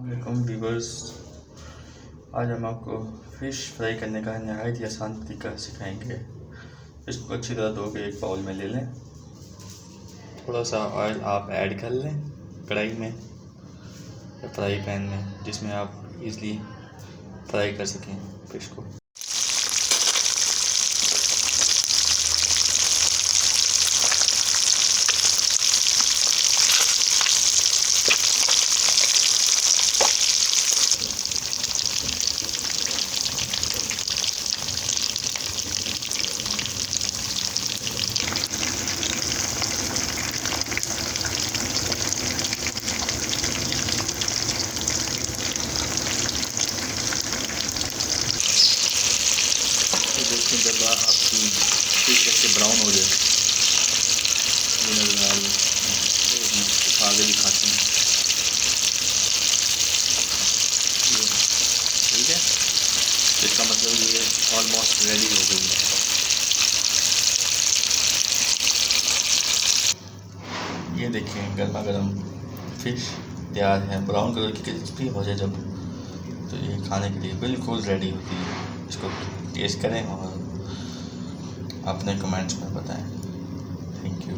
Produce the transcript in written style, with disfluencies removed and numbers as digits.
वालेकुम व्यूवर्स, आज हम आपको फ़िश फ्राई करने का नहायत ही आसान तरीका सिखाएंगे। फ़िश को अच्छी तरह धो के एक बाउल में ले लें। थोड़ा सा ऑयल आप ऐड कर लें कढ़ाई में या फ्राई पैन में, जिसमें आप इजीली फ्राई कर सकें फ़िश को। देखिए, जब आपकी फिश ऐसे ब्राउन हो जाए, ये नज़र आ रही है, आगे दिखाते हैं। ठीक है, इसका मतलब ये ऑलमोस्ट रेडी हो गई है। ये देखें, गर्मा गर्म फिश तैयार है। ब्राउन कलर की क्रिस्पी हो जाए जब, तो ये खाने के लिए बिल्कुल रेडी होती है। इसको टेस्ट करें और अपने कमेंट्स में बताएं। Thank you.